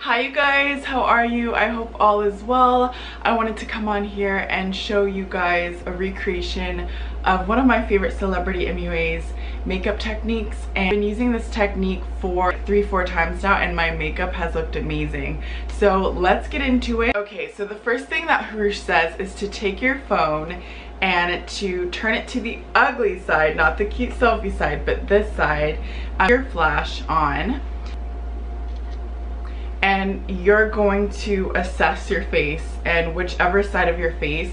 Hi you guys, how are you? I hope all is well. I wanted to come on here and show you guys a recreation of one of my favorite celebrity MUA's makeup techniques, and I've been using this technique for 3-4 times now and my makeup has looked amazing. So let's get into it. Okay, so the first thing that Hrush says is to take your phone and to turn it to the ugly side, not the cute selfie side, but this side. Your flash on. And you're going to assess your face, and whichever side of your face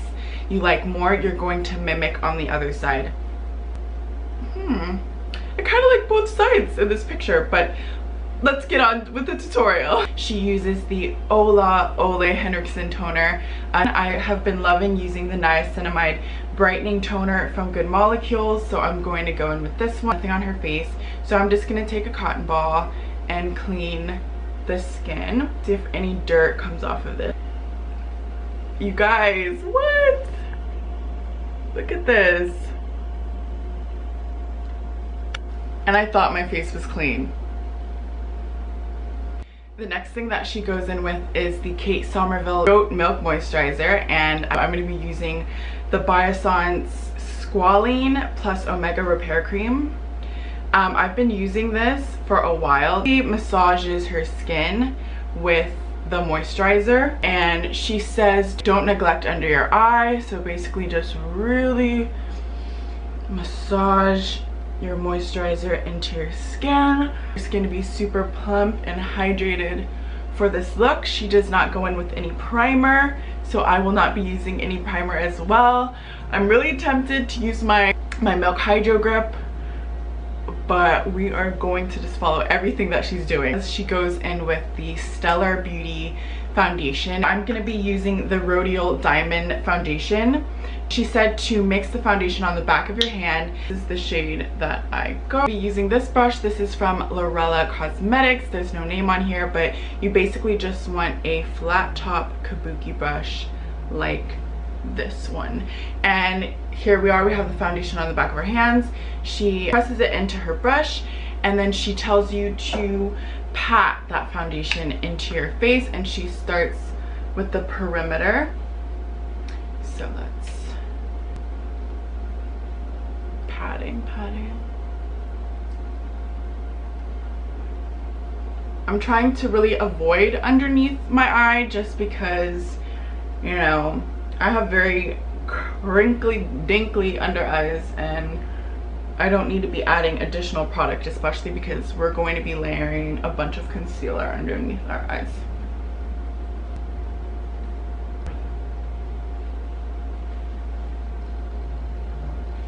you like more, you're going to mimic on the other side. I kind of like both sides in this picture, but let's get on with the tutorial. She uses the Ola Ole Henriksen toner, and I have been loving using the Niacinamide brightening toner from Good Molecules, so I'm going to go in with this one. Nothing on her face, so I'm just going to take a cotton ball and clean the skin, see if any dirt comes off of this. You guys, what? Look at this. And I thought my face was clean. The next thing that she goes in with is the Somerville Goat Milk Moisturizer, and I'm going to be using the Biossance Squalene+Omega Repair Cream. I've been using this for a while. She massages her skin with the moisturizer, and she says don't neglect under your eye, so basically just really massage your moisturizer into your skin. Your skin to be super plump and hydrated for this look. She does not go in with any primer, so I will not be using any primer as well. I'm really tempted to use my Milk Hydro Grip, but we are going to just follow everything that she's doing. She goes in with the Stellar Beauty foundation. I'm going to be using the Rodial Diamond Foundation. She said to mix the foundation on the back of your hand. This is the shade that I go. I'll be using this brush. This is from Loreal Accosmetics. There's no name on here, but you basically just want a flat top kabuki brush like this one. And here we are, we have the foundation on the back of her hands. She presses it into her brush, and then she tells you to pat that foundation into your face, and she starts with the perimeter. So let's patting. I'm trying to really avoid underneath my eye just because, you know, I have very crinkly dinkly under eyes, and I don't need to be adding additional product, especially because we're going to be layering a bunch of concealer underneath our eyes.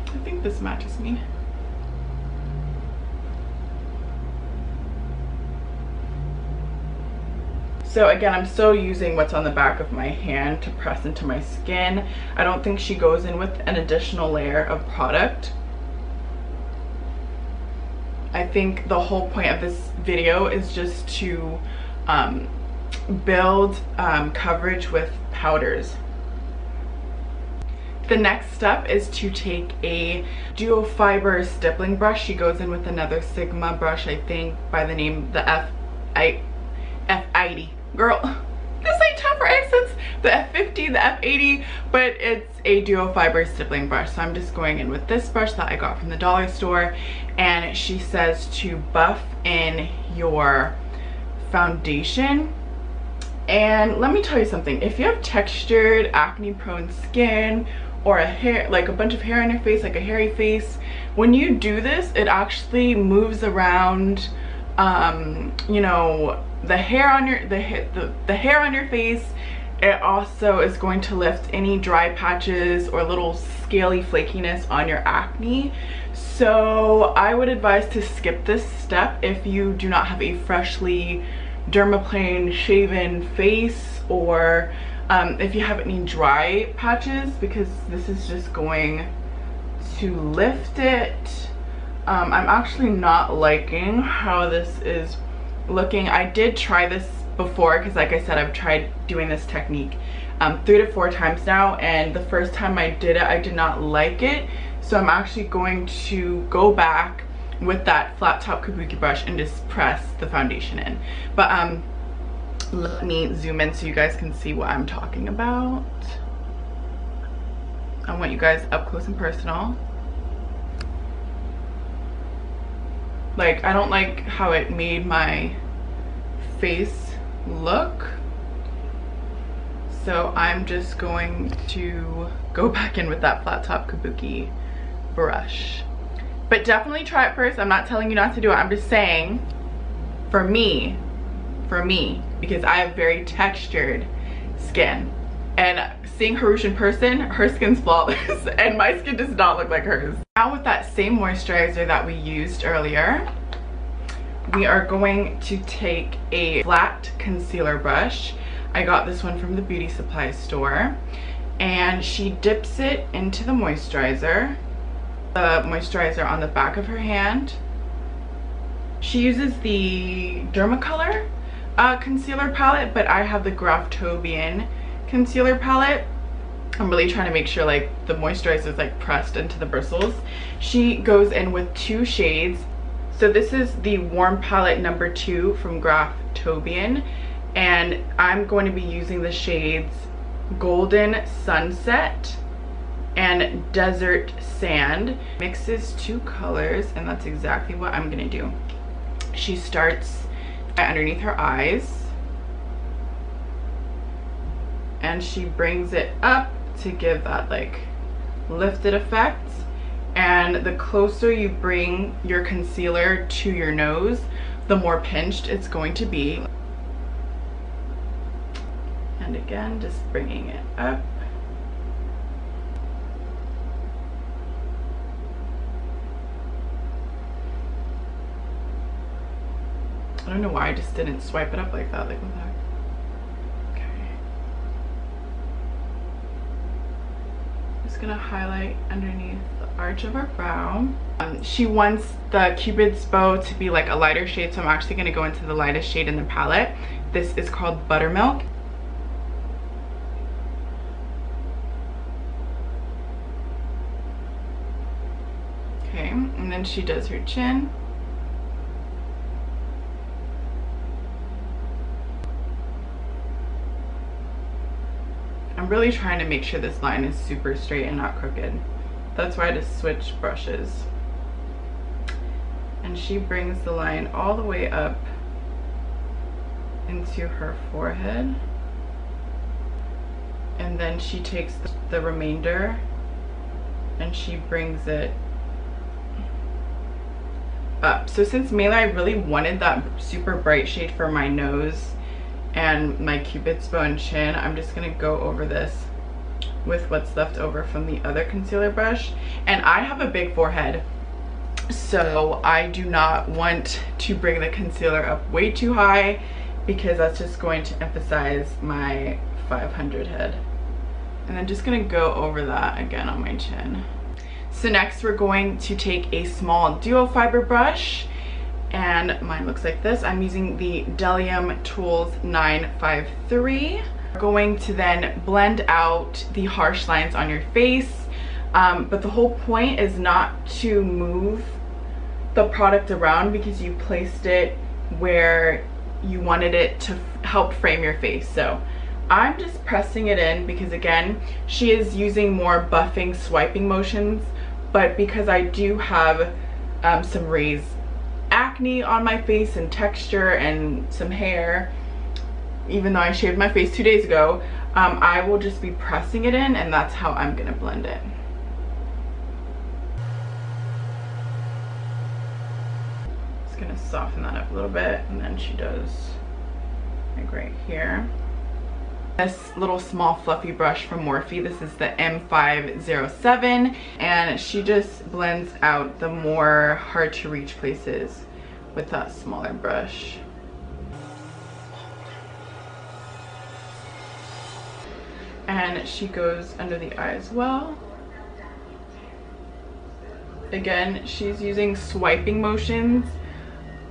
I think this matches me. So again, I'm still using what's on the back of my hand to press into my skin. I don't think she goes in with an additional layer of product. I think the whole point of this video is just to build coverage with powders. The next step is to take a duo fiber stippling brush. She goes in with another Sigma brush, I think by the name the F80. Girl, this ain't time for accents. The F50, the F80, but it's a duo fiber stippling brush. So I'm just going in with this brush that I got from the dollar store, and she says to buff in your foundation. And let me tell you something, if you have textured acne prone skin or like a bunch of hair on your face, like a hairy face, when you do this, it actually moves around you know, the hair on your the hair on your face. It also is going to lift any dry patches or little scaly flakiness on your acne. So I would advise to skip this step if you do not have a freshly dermaplane shaven face, or if you have any dry patches, because this is just going to lift it. I'm actually not liking how this is looking. I did try this before because, like I said, I've tried doing this technique 3 to 4 times now, and the first time I did it, I did not like it. So I'm actually going to go back with that flat top kabuki brush and just press the foundation in. But Let me zoom in so you guys can see what I'm talking about. I want you guys up close and personal. Like, I don't like how it made my face look. So I'm just going to go back in with that flat top kabuki brush. But definitely try it first. I'm not telling you not to do it. I'm just saying, for me, because I have very textured skin. And seeing Hrush in person, her skin's flawless and my skin does not look like hers. Now with that same moisturizer that we used earlier, we are going to take a flat concealer brush. I got this one from the beauty supply store, and she dips it into the moisturizer on the back of her hand. She uses the Dermacolor concealer palette, but I have the Graftobian concealer palette. I'm really trying to make sure like the moisturizer is like pressed into the bristles. She goes in with 2 shades. So this is the warm palette number 2 from Graftobian, and I'm going to be using the shades Golden Sunset and Desert Sand. Mixes 2 colors, and that's exactly what I'm gonna do. She starts underneath her eyes and she brings it up to give that like lifted effect. And the closer you bring your concealer to your nose, the more pinched it's going to be. And again, just bringing it up. I don't know why I just didn't swipe it up like that. Like, what the heck? Okay. Just gonna highlight underneath the arch of her brow. She wants the Cupid's bow to be like a lighter shade, so I'm actually gonna go into the lightest shade in the palette. This is called Buttermilk. Okay, and then she does her chin. I'm really trying to make sure this line is super straight and not crooked. That's why I just switch brushes. And she brings the line all the way up into her forehead. And then she takes the remainder and she brings it up. So since mainly I really wanted that super bright shade for my nose and my Cupid's bow and chin, I'm just gonna go over this with what's left over from the other concealer brush. And I have a big forehead, so I do not want to bring the concealer up way too high because that's just going to emphasize my 500 head. And I'm just gonna go over that again on my chin. So next we're going to take a small duo fiber brush, and mine looks like this. I'm using the Delium Tools 953. We're going to then blend out the harsh lines on your face, but the whole point is not to move the product around because you placed it where you wanted it to help frame your face. So I'm just pressing it in because again, she is using more buffing, swiping motions, but because I do have some raised acne on my face and texture and some hair, even though I shaved my face 2 days ago, I will just be pressing it in, and that's how I'm gonna blend it. Just gonna soften that up a little bit, and then she does like right here. This little small fluffy brush from Morphe, this is the M507, and she just blends out the more hard to reach places with that smaller brush. And she goes under the eye as well. Again, she's using swiping motions,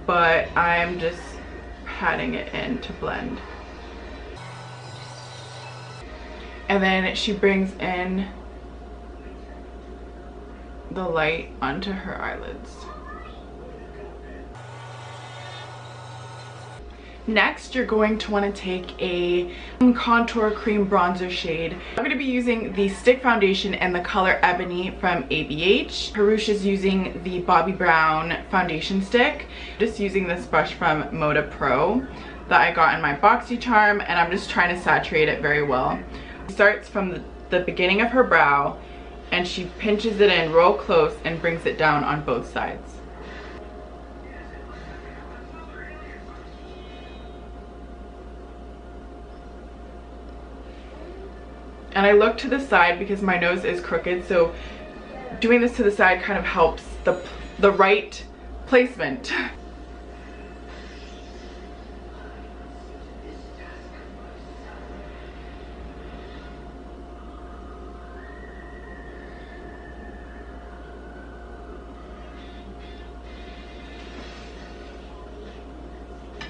but I'm just patting it in to blend. And then she brings in the light onto her eyelids. Next, you're going to want to take a contour cream bronzer shade. I'm going to be using the stick foundation in the color Ebony from ABH. Hrush is using the Bobbi Brown foundation stick. Just using this brush from Moda Pro that I got in my BoxyCharm, and I'm just trying to saturate it very well. It starts from the beginning of her brow, and she pinches it in real close and brings it down on both sides. And I look to the side because my nose is crooked, so doing this to the side kind of helps the right placement.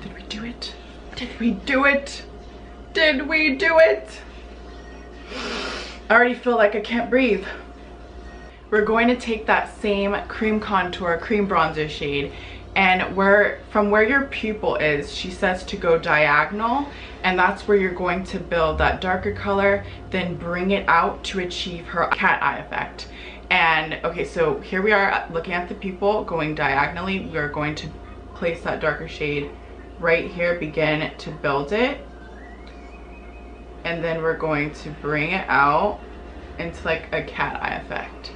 Did we do it? Did we do it? Did we do it? I already feel like I can't breathe. We're going to take that same cream contour, cream bronzer shade, and from where your pupil is, she says to go diagonal, and that's where you're going to build that darker color, then bring it out to achieve her cat eye effect. And okay, so here we are looking at the pupil, going diagonally. We're going to place that darker shade right here, begin to build it. And then we're going to bring it out into like a cat eye effect.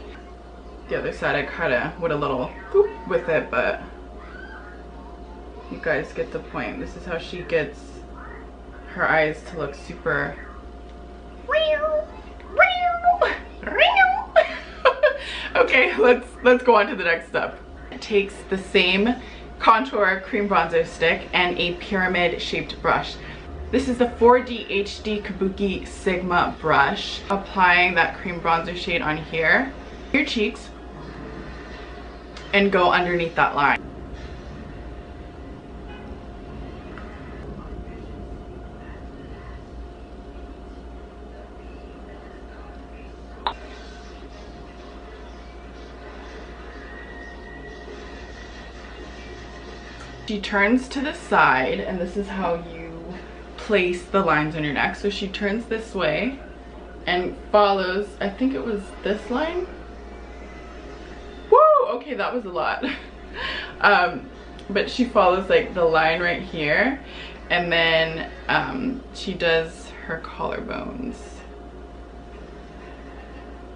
The other side I kind of went a little boop with it, but you guys get the point. This is how she gets her eyes to look super okay, let's go on to the next step. It takes the same contour cream bronzer stick and a pyramid shaped brush. This is the 4D HD Kabuki Sigma brush. Applying that cream bronzer shade on here, your cheeks, and go underneath that line. She turns to the side, and this is how you place the lines on your neck. So she turns this way and follows, I think it was this line. Whoa, okay, that was a lot. But she follows like the line right here, and then she does her collarbones.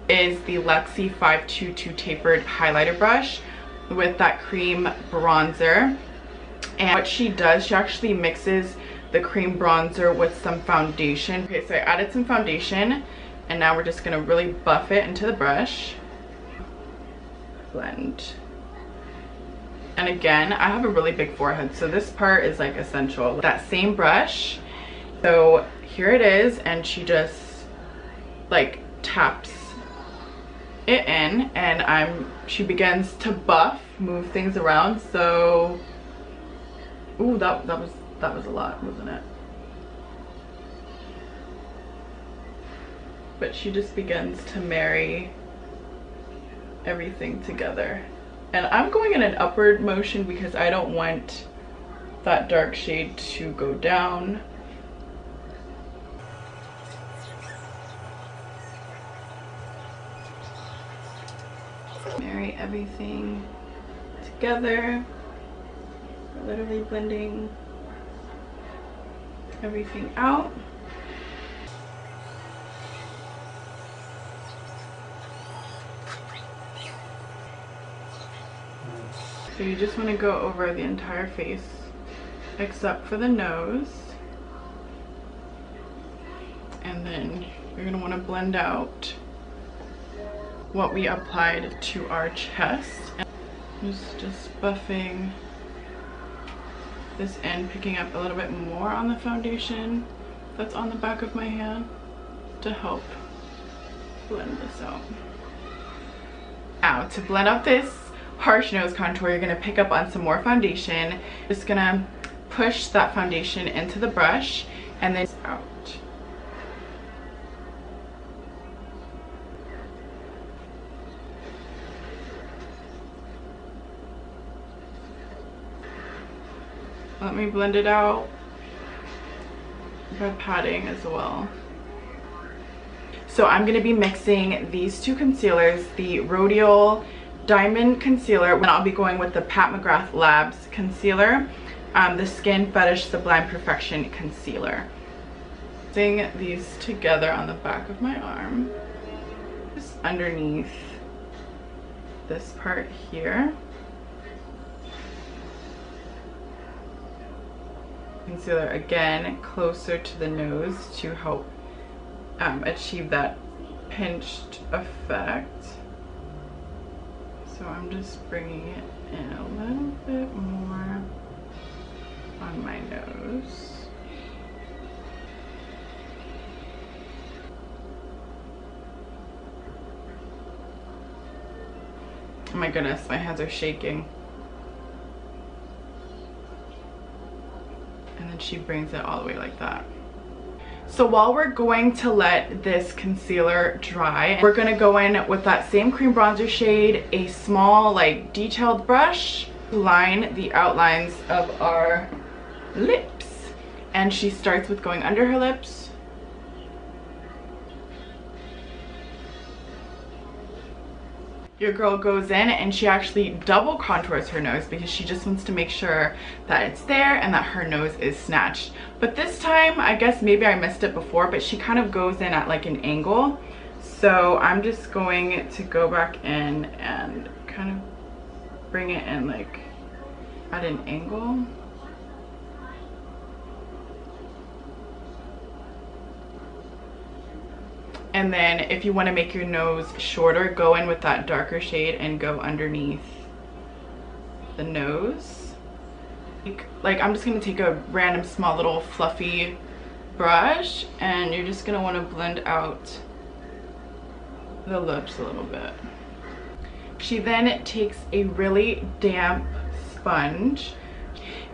Is the Lexi 522 tapered highlighter brush with that cream bronzer. And what she does, she actually mixes the cream bronzer with some foundation. Okay, so I added some foundation, and now we're just gonna really buff it into the brush. Blend. And again, I have a really big forehead, so this part is like essential. That same brush, so here it is, and she just like taps it in, and she begins to buff, move things around. So ooh, that was a lot, wasn't it? But she just begins to marry everything together. And I'm going in an upward motion because I don't want that dark shade to go down. Marry everything together. We're literally blending everything out. So you just want to go over the entire face except for the nose, and then you're going to want to blend out what we applied to our chest. And just buffing this in, picking up a little bit more on the foundation that's on the back of my hand to help blend this out. Now, to blend out this harsh nose contour, you're going to pick up on some more foundation. Just going to push that foundation into the brush and then out. Let me blend it out. by patting as well. So I'm going to be mixing these two concealers, the Rodial Diamond Concealer, and I'll be going with the Pat McGrath Labs Concealer, the Skin Fetish Sublime Perfection Concealer. Mixing these together on the back of my arm, just underneath this part here. Concealer again closer to the nose to help achieve that pinched effect. So I'm just bringing it in a little bit more on my nose. Oh my goodness, my hands are shaking. And then she brings it all the way like that. So while we're going to let this concealer dry, we're gonna go in with that same cream bronzer shade, a small like detailed brush, line the outlines of our lips. And she starts with going under her lips. Your girl goes in and she actually double contours her nose because she just wants to make sure that it's there and that her nose is snatched. But this time, I guess maybe I missed it before, but she kind of goes in at like an angle. So I'm just going to go back in and kind of bring it in like at an angle. And then if you want to make your nose shorter, go in with that darker shade and go underneath the nose. Like I'm just going to take a random small little fluffy brush and you're just going to want to blend out the lips a little bit. She then takes a really damp sponge,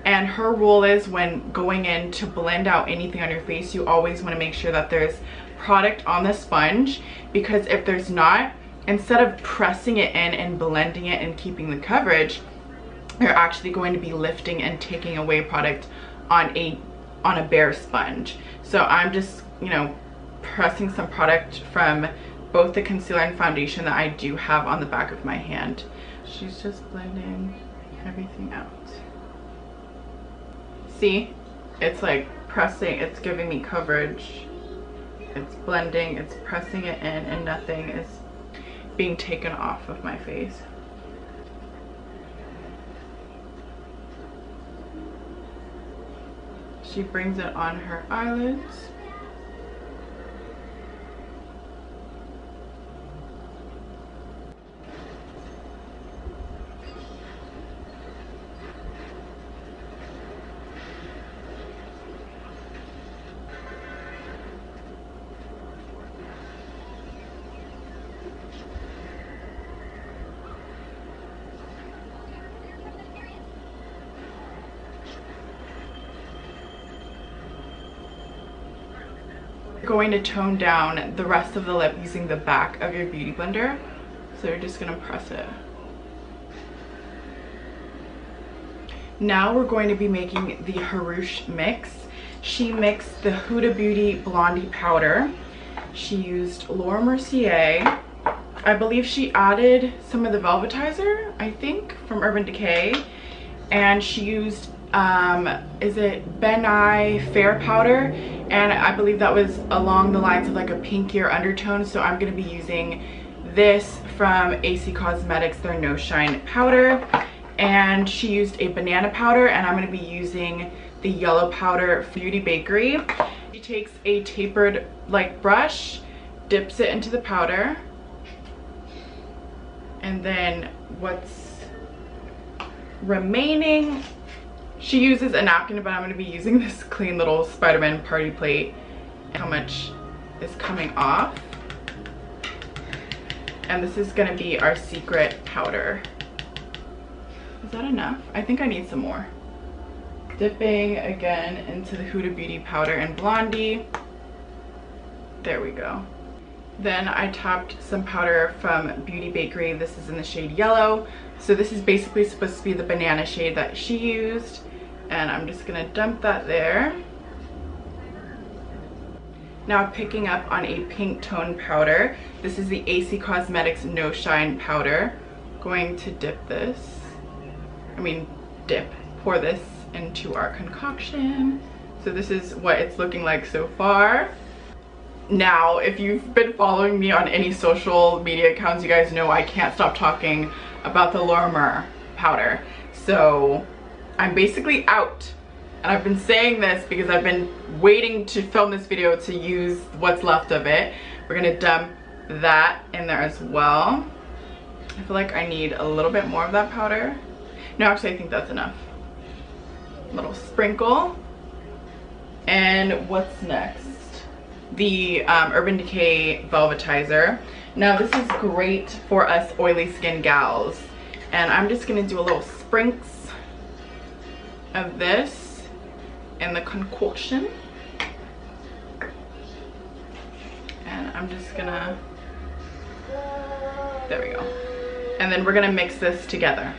and her rule is when going in to blend out anything on your face, you always want to make sure that there's product on the sponge, because if there's not, instead of pressing it in and blending it and keeping the coverage, you're actually going to be lifting and taking away product on a bare sponge. So I'm just, you know, pressing some product from both the concealer and foundation that I do have on the back of my hand. She's just blending everything out. See, it's like pressing, it's giving me coverage. It's blending, it's pressing it in, and nothing is being taken off of my face. She brings it on her eyelids. Going to tone down the rest of the lip using the back of your beauty blender, so you're just going to press it. Now we're going to be making the Hrush mix. She mixed the Huda Beauty Blondie powder. She used Mercier. I believe she added some of the Velvetizer, I think, from Urban Decay, and she used is it Beige Fair powder, and I believe that was along the lines of like a pinkier undertone. So I'm going to be using this from Accosmetics, their No Shine powder, and she used a banana powder, and I'm going to be using the yellow powder from Beauty Bakerie. She takes a tapered like brush, dips it into the powder, and then what's remaining, she uses a napkin, but I'm going to be using this clean little Spider-Man party plate. How much is coming off. And this is going to be our secret powder. Is that enough? I think I need some more. Dipping again into the Huda Beauty powder and Blondie. There we go. Then I tapped some powder from Beauty Bakerie. This is in the shade Yellow. So this is basically supposed to be the banana shade that she used. And I'm just gonna dump that there. Now picking up on a pink tone powder. This is the Accosmetics No Shine powder. Going to pour this into our concoction. So this is what it's looking like so far. Now, if you've been following me on any social media accounts, you guys know I can't stop talking about the Loreal powder. So I'm basically out. And I've been saying this because I've been waiting to film this video to use what's left of it. We're gonna dump that in there as well. I feel like I need a little bit more of that powder. No, actually I think that's enough. A little sprinkle. And what's next? The Urban Decay Velvetizer. Now this is great for us oily skin gals. And I'm just gonna do a little sprinkles of this in the concoction. And I'm just gonna, there we go. And then we're gonna mix this together.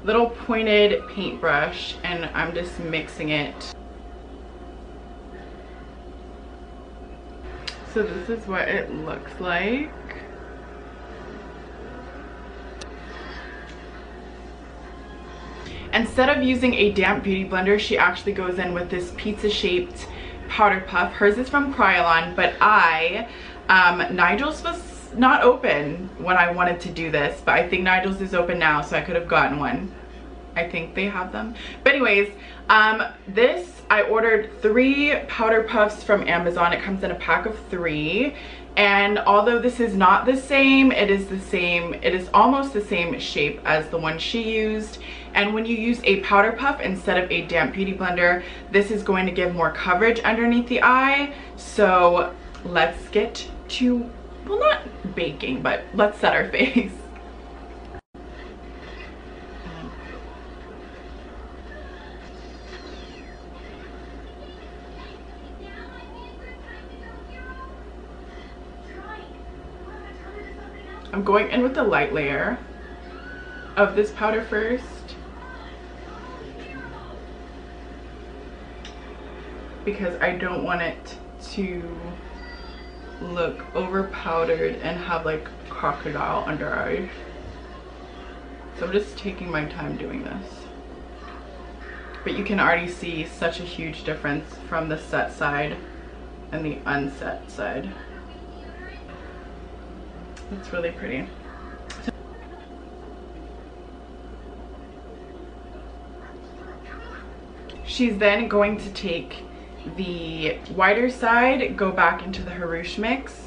Little pointed paintbrush, and I'm just mixing it. So this is what it looks like. Instead of using a damp beauty blender, she actually goes in with this pizza shaped powder puff. Hers is from Kryolan, but Nigel's was not open when I wanted to do this, but I think Nigel's is open now, so I could have gotten one. I think they have them. But anyways, this, I ordered 3 powder puffs from Amazon. It comes in a pack of 3. And although this is not the same, it is almost the same shape as the one she used. And when you use a powder puff instead of a damp beauty blender, this is going to give more coverage underneath the eye. So let's get to, well, not baking, but let's set our face. I'm going in with the light layer of this powder first. Because I don't want it to look over powdered and have like crocodile under eyes. So I'm just taking my time doing this. But you can already see such a huge difference from the set side and the unset side. It's really pretty. She's then going to take the whiter side, go back into the Hrush mix.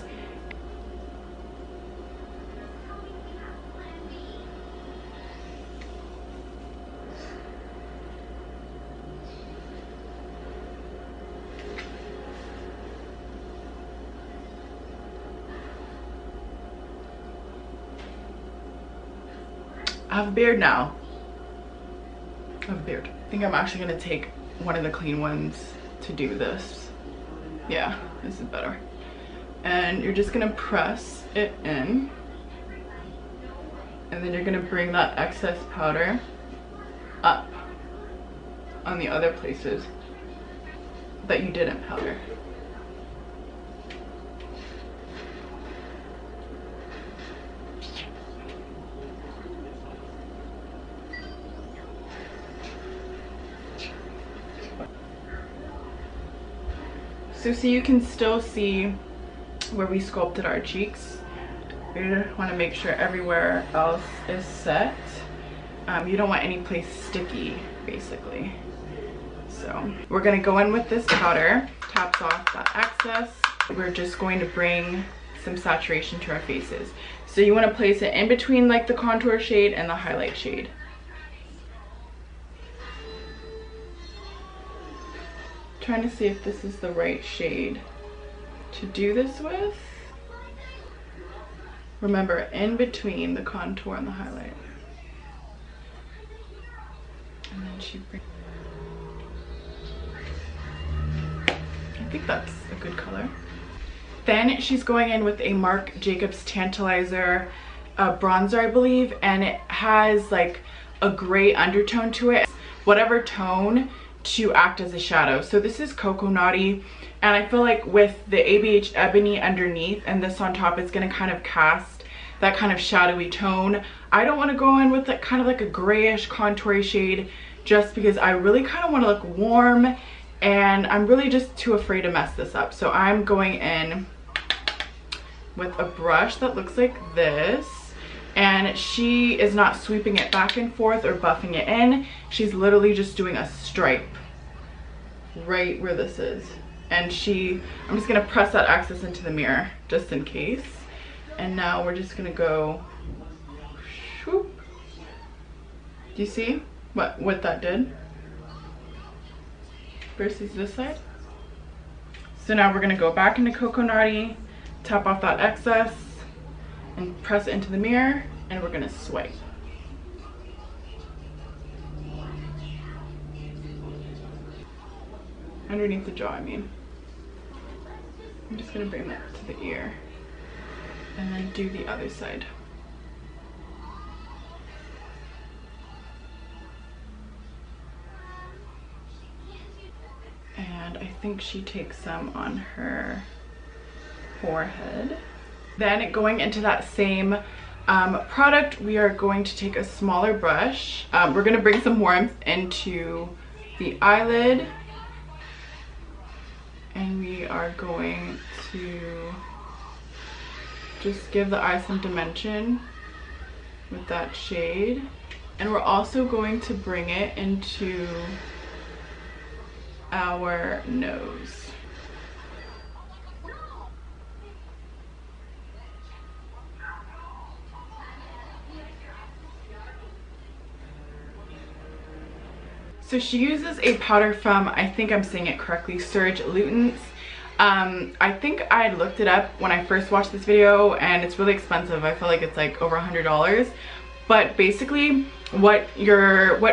I have a beard now. I have a beard. I think I'm actually gonna take one of the clean ones to do this. Yeah, this is better. And you're just gonna press it in. And then you're gonna bring that excess powder up on the other places that you didn't powder. So you can still see where we sculpted our cheeks. We want to make sure everywhere else is set. You don't want any place sticky, basically. So we're going to go in with this powder, taps off that excess. We're just going to bring some saturation to our faces. So you want to place it in between like the contour shade and the highlight shade. Trying to see if this is the right shade to do this with. Remember, in between the contour and the highlight. And then she brings, I think that's a good color. Then she's going in with a Marc Jacobs Tantalizer bronzer, I believe, and it has like a gray undertone to it. Whatever tone to act as a shadow. So this is Coconutty And I feel like with the ABH Ebony underneath and this on top, it's going to kind of cast that kind of shadowy tone. I don't want to go in with that kind of like a grayish contour shade just because I really kind of want to look warm, and I'm really just too afraid to mess this up. So I'm going in with a brush that looks like this, and she is not sweeping it back and forth or buffing it in. She's literally just doing a stripe right where this is. And I'm just gonna press that excess into the mirror just in case. And now we're just gonna go, whoop. Do you see what that did versus this side? So now we're gonna go back into Coconutty, tap off that excess, and press it into the mirror, and we're gonna swipe. Underneath the jaw, I mean. I'm just gonna bring that to the ear and then do the other side. And I think she takes some on her forehead. Then going into that same product, we are going to take a smaller brush. We're gonna bring some warmth into the eyelid. And we are going to just give the eye some dimension with that shade. And we're also going to bring it into our nose. So she uses a powder from, I think I'm saying it correctly, Serge Lutens. I think I had looked it up when I first watched this video, and it's really expensive. I feel like it's like over $100. But basically what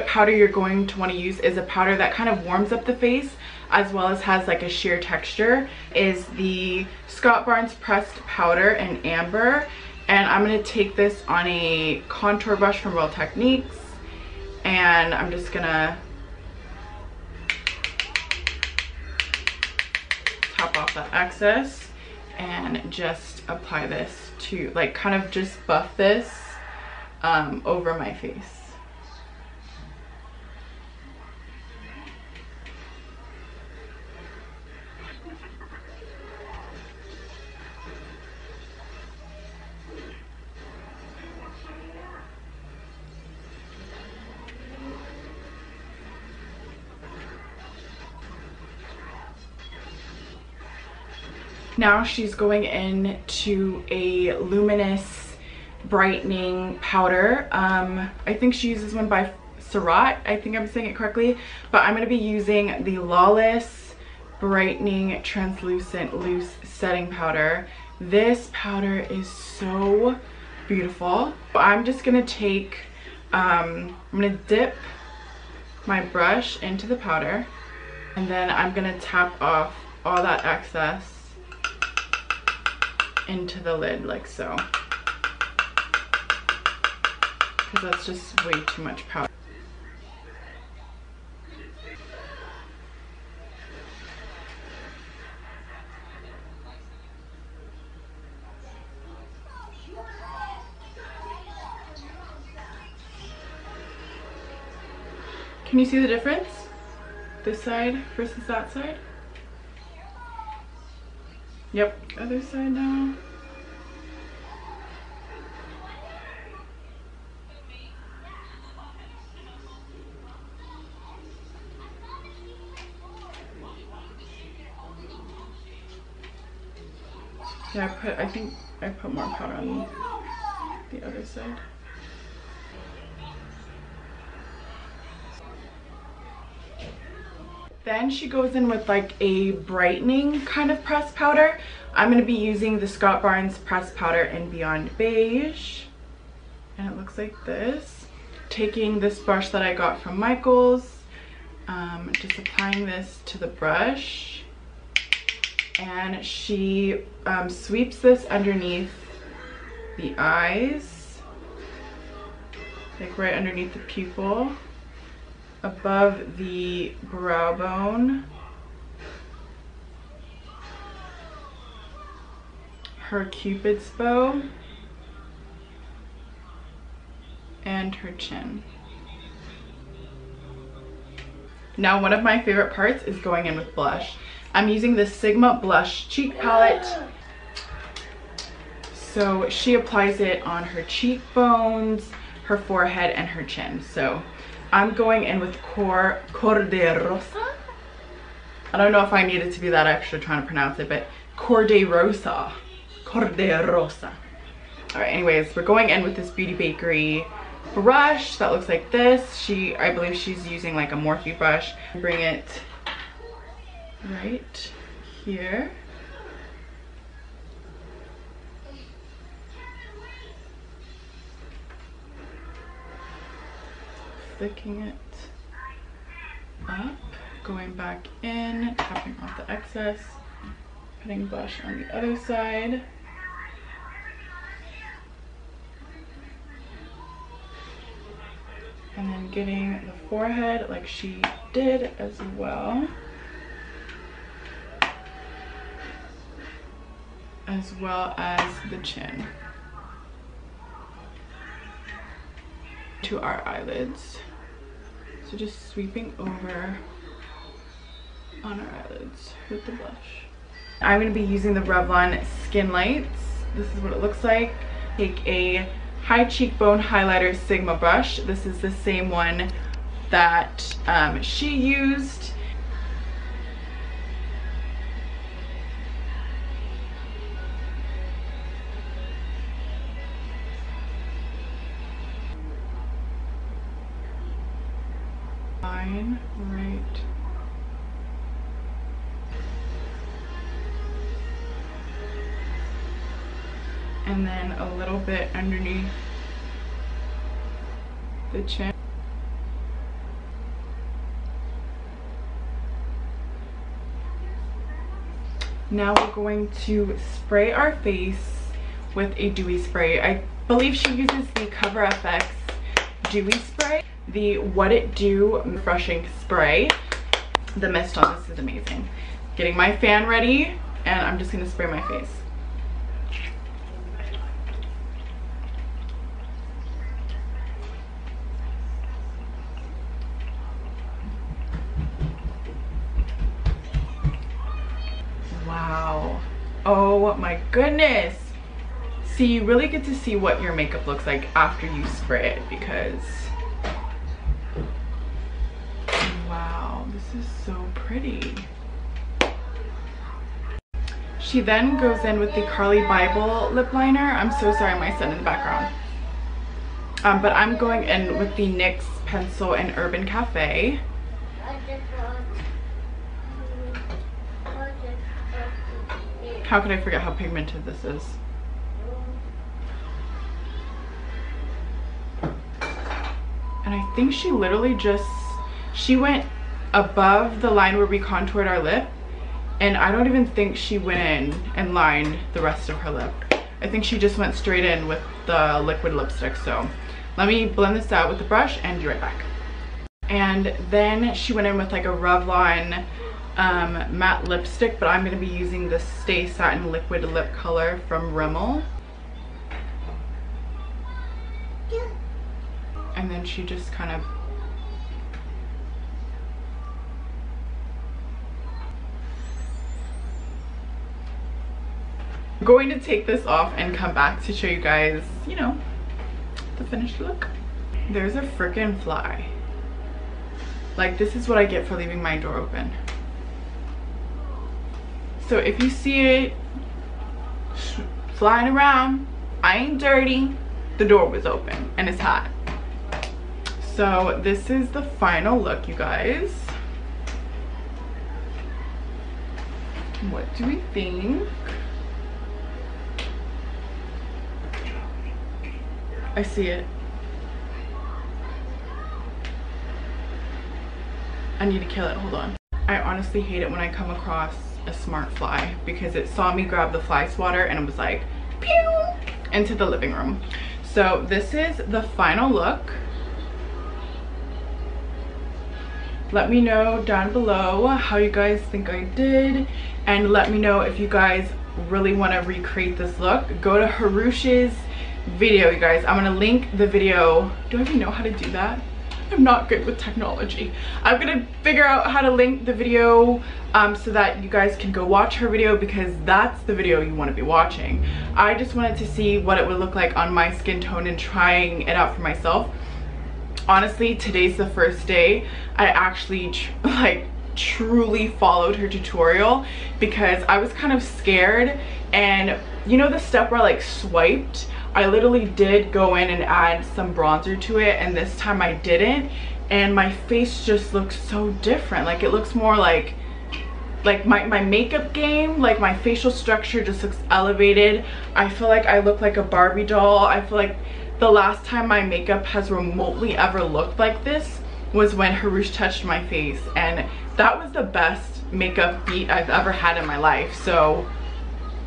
powder you're going to want to use is a powder that kind of warms up the face as well as has like a sheer texture, is the Scott Barnes pressed powder in amber. And I'm going to take this on a contour brush from Real Techniques, and I'm just gonna top off that excess and just apply this to, like, kind of just buff this over my face. Now she's going into a luminous brightening powder. I think she uses one by Surat. I think I'm saying it correctly. But I'm going to be using the Lawless Brightening Translucent Loose Setting Powder. This powder is so beautiful. I'm just going to take, I'm going to dip my brush into the powder. And then I'm going to tap off all that excess into the lid like so, because that's just way too much powder. Can you see the difference? This side versus that side? Yep, other side now. Yeah, I think I put more powder on the other side. Then she goes in with like a brightening kind of pressed powder. I'm going to be using the Scott Barnes pressed powder in Beyond Beige. And it looks like this. Taking this brush that I got from Michaels, just applying this to the brush. And she sweeps this underneath the eyes, like right underneath the pupil, above the brow bone, her Cupid's bow and her chin. Now one of my favorite parts is going in with blush. I'm using the Sigma blush cheek palette. So she applies it on her cheekbones, her forehead, and her chin. So I'm going in with Cor de Rosa. I don't know if I needed to be that extra trying to pronounce it, but Cor de Rosa. Cor de Rosa. Alright, anyways, we're going in with this Beauty Bakerie brush that looks like this. I believe she's using like a Morphe brush. Bring it right here. Flicking it up, going back in, tapping off the excess, putting blush on the other side. And then getting the forehead like she did as well. As well as the chin. To our eyelids. So just sweeping over on our eyelids with the blush. I'm going to be using the Revlon Skin Lights. This is what it looks like. Take a high cheekbone highlighter Sigma brush. This is the same one that she used. Right. And then a little bit underneath the chin. Now we're going to spray our face with a dewy spray. I believe she uses the Cover FX dewy spray. The What It Do refreshing spray. The mist on this is amazing. Getting my fan ready, and I'm just gonna spray my face. Wow. Oh my goodness. See, you really get to see what your makeup looks like after you spray it, because wow, this is so pretty. She then goes in with the Carly Bible lip liner. I'm so sorry, my son in the background. But I'm going in with the NYX pencil in Urban Cafe. How could I forget how pigmented this is? And I think she literally just, she went above the line where we contoured our lip, and I don't even think she went in and lined the rest of her lip. I think she just went straight in with the liquid lipstick. So let me blend this out with the brush and be right back. And then she went in with like a Revlon matte lipstick, but I'm going to be using the Stay Satin liquid lip color from Rimmel. And then she just kind of I'm going to take this off and come back to show you guys, you know, the finished look. There's a freaking fly. Like, this is what I get for leaving my door open. So if you see it flying around, I ain't dirty. The door was open and it's hot. So this is the final look, you guys. What do we think? I see it. I need to kill it, hold on. I honestly hate it when I come across a smart fly, because it saw me grab the fly swatter and it was like, pew, into the living room. So this is the final look. Let me know down below how you guys think I did, and let me know if you guys really want to recreate this look, go to Hrush's video, you guys. I'm gonna link the video. Do I even know how to do that? I'm not good with technology. I'm gonna figure out how to link the video so that you guys can go watch her video, because that's the video you want to be watching. I just wanted to see what it would look like on my skin tone and trying it out for myself. Honestly, today's the first day I actually truly followed her tutorial, because I was kind of scared. And you know the step where I like swiped, I literally did go in and add some bronzer to it, and this time I didn't, and my face just looks so different. Like it looks more like my makeup game, like my facial structure just looks elevated. I feel like I look like a Barbie doll. I feel like the last time my makeup has remotely ever looked like this was when Hrush touched my face, and that was the best makeup beat I've ever had in my life. So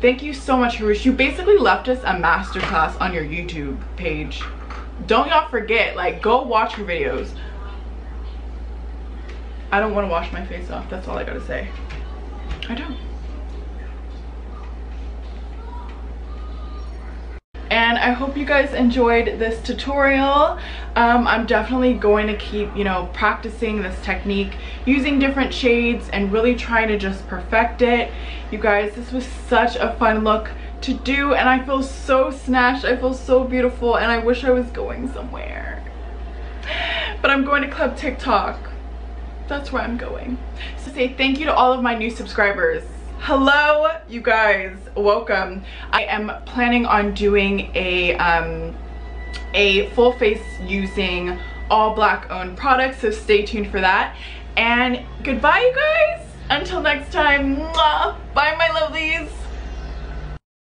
thank you so much, Hrush. You basically left us a masterclass on your YouTube page. Don't y'all forget, like, go watch her videos. I don't want to wash my face off. That's all I gotta say. I don't. And I hope you guys enjoyed this tutorial. I'm definitely going to keep, you know, practicing this technique, using different shades and really trying to just perfect it. You guys, this was such a fun look to do, and I feel so snatched. I feel so beautiful, and I wish I was going somewhere. But I'm going to Club TikTok. That's where I'm going. So say thank you to all of my new subscribers. Hello, you guys, welcome. I am planning on doing a full face using all black owned products, so stay tuned for that. And goodbye, you guys. Until next time, mwah, bye.